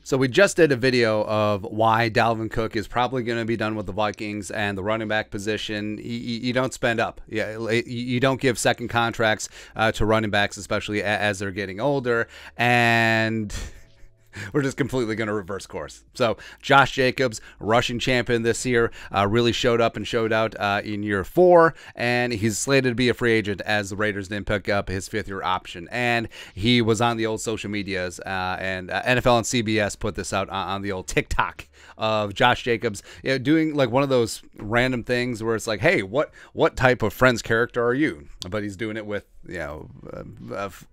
So we just did a video of why Dalvin Cook is probably going to be done with the Vikings and the running back position. You don't spend up. You don't give second contracts to running backs, especially as they're getting older. And we're just completely going to reverse course. So Josh Jacobs, rushing champion this year, really showed up and showed out in year 4, and he's slated to be a free agent as the Raiders didn't pick up his 5th-year option. And he was on the old social medias, and NFL and CBS put this out on the old TikTok of Josh Jacobs, doing like one of those random things where it's like, hey, what type of Friends character are you? But he's doing it with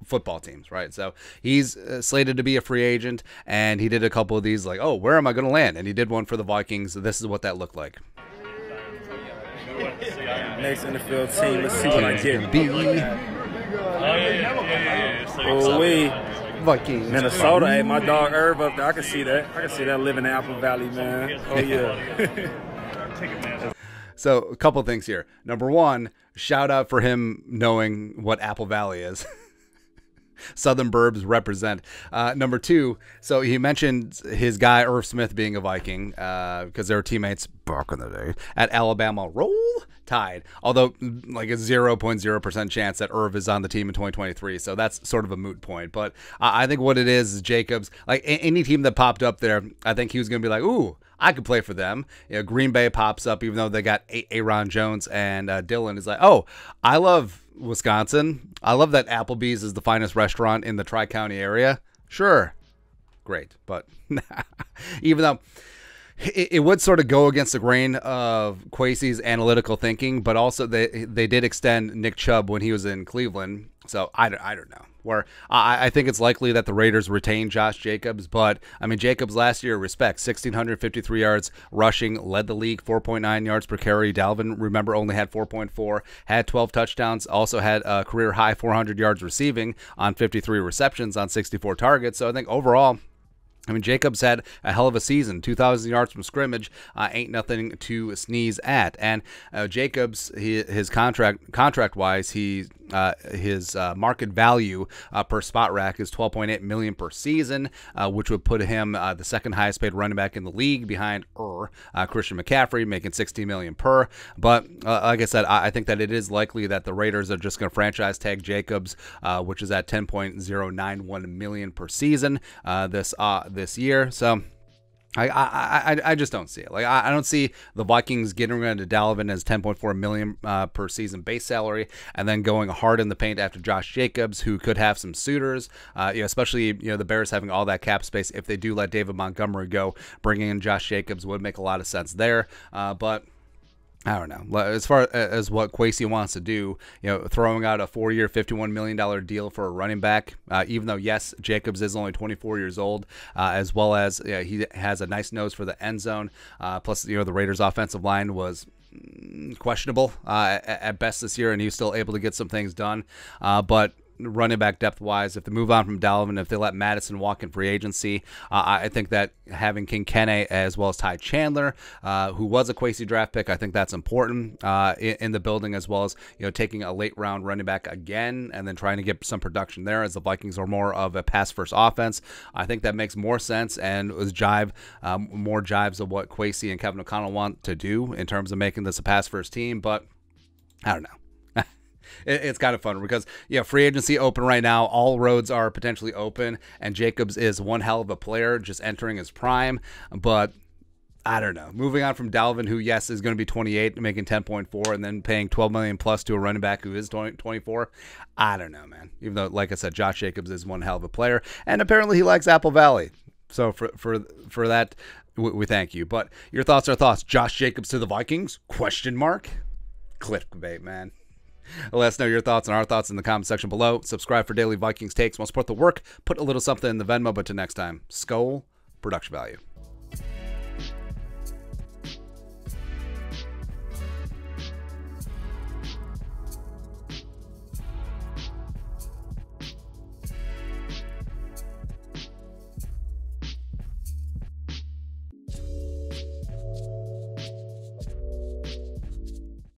football teams, right? So he's slated to be a free agent, and he did a couple of these like, oh, where am I going to land? And he did one for the Vikings. This is what that looked like. Next NFL team, let's see what I get. Oh, we Vikings. Minnesota. Hey, my dog Irv up there. I can see that. I can see that living in Apple Valley, man. Oh yeah. So a couple of things here. Number one, shout out for him knowing what Apple Valley is. Southern Burbs represent. Number two, so he mentioned his guy Irv Smith being a Viking because they were teammates back in the day at Alabama. Roll Tide. Although like a 0.0% chance that Irv is on the team in 2023. So that's sort of a moot point. But I think what it is Jacobs, like any team that popped up there, I think he was going to be like, ooh, I could play for them. Green Bay pops up, even though they got Aaron Jones, and Dylan is like, oh, I love Wisconsin. I love that Applebee's is the finest restaurant in the Tri-County area. Sure. Great. But even though it would sort of go against the grain of Kwesi's analytical thinking, but also they did extend Nick Chubb when he was in Cleveland. So I don't know. Where I think it's likely that the Raiders retain Josh Jacobs, but I mean Jacobs last year, respect, 1,653 yards rushing, led the league, 4.9 yards per carry. Dalvin, remember, only had 4.4, had 12 touchdowns, also had a career high 400 yards receiving on 53 receptions on 64 targets. So I think overall, I mean, Jacobs had a hell of a season, 2,000 yards from scrimmage, ain't nothing to sneeze at. And Jacobs, his contract-wise, his market value per spot rack is $12.8 million per season, which would put him the second highest paid running back in the league behind Christian McCaffrey, making $16 million per. But like I said, I think that it is likely that the Raiders are just going to franchise tag Jacobs, which is at $10.091 million per season this year. So I just don't see it. Like I don't see the Vikings getting rid of Dalvin as $10.4 million per season base salary, and then going hard in the paint after Josh Jacobs, who could have some suitors. Especially the Bears having all that cap space. If they do let David Montgomery go, bringing in Josh Jacobs would make a lot of sense there. But I don't know. As far as what Kwesi wants to do, throwing out a 4-year, $51 million deal for a running back, even though, yes, Jacobs is only 24 years old, as well as he has a nice nose for the end zone. Plus, the Raiders' offensive line was questionable at best this year, and he was still able to get some things done. But running back depth-wise, if they move on from Dalvin, if they let Madison walk in free agency, I think that having King Kene as well as Ty Chandler, who was a Kwesi draft pick, I think that's important in the building, as well as taking a late-round running back again and then trying to get some production there, as the Vikings are more of a pass-first offense. I think that makes more sense and was more jives of what Kwesi and Kevin O'Connell want to do in terms of making this a pass-first team, but I don't know. It's kind of fun because, free agency open right now. All roads are potentially open, and Jacobs is one hell of a player just entering his prime. But I don't know. Moving on from Dalvin, who, yes, is going to be 28, making 10.4, and then paying $12 million plus to a running back who is 24. I don't know, man. Even though, like I said, Josh Jacobs is one hell of a player, and apparently he likes Apple Valley. So for that, we thank you. But your thoughts are thoughts. Josh Jacobs to the Vikings? ? Clickbait, man. Let us know your thoughts and our thoughts in the comment section below. Subscribe for daily Vikings takes. Want to support the work? Put a little something in the Venmo. But till next time, Skull Production Value.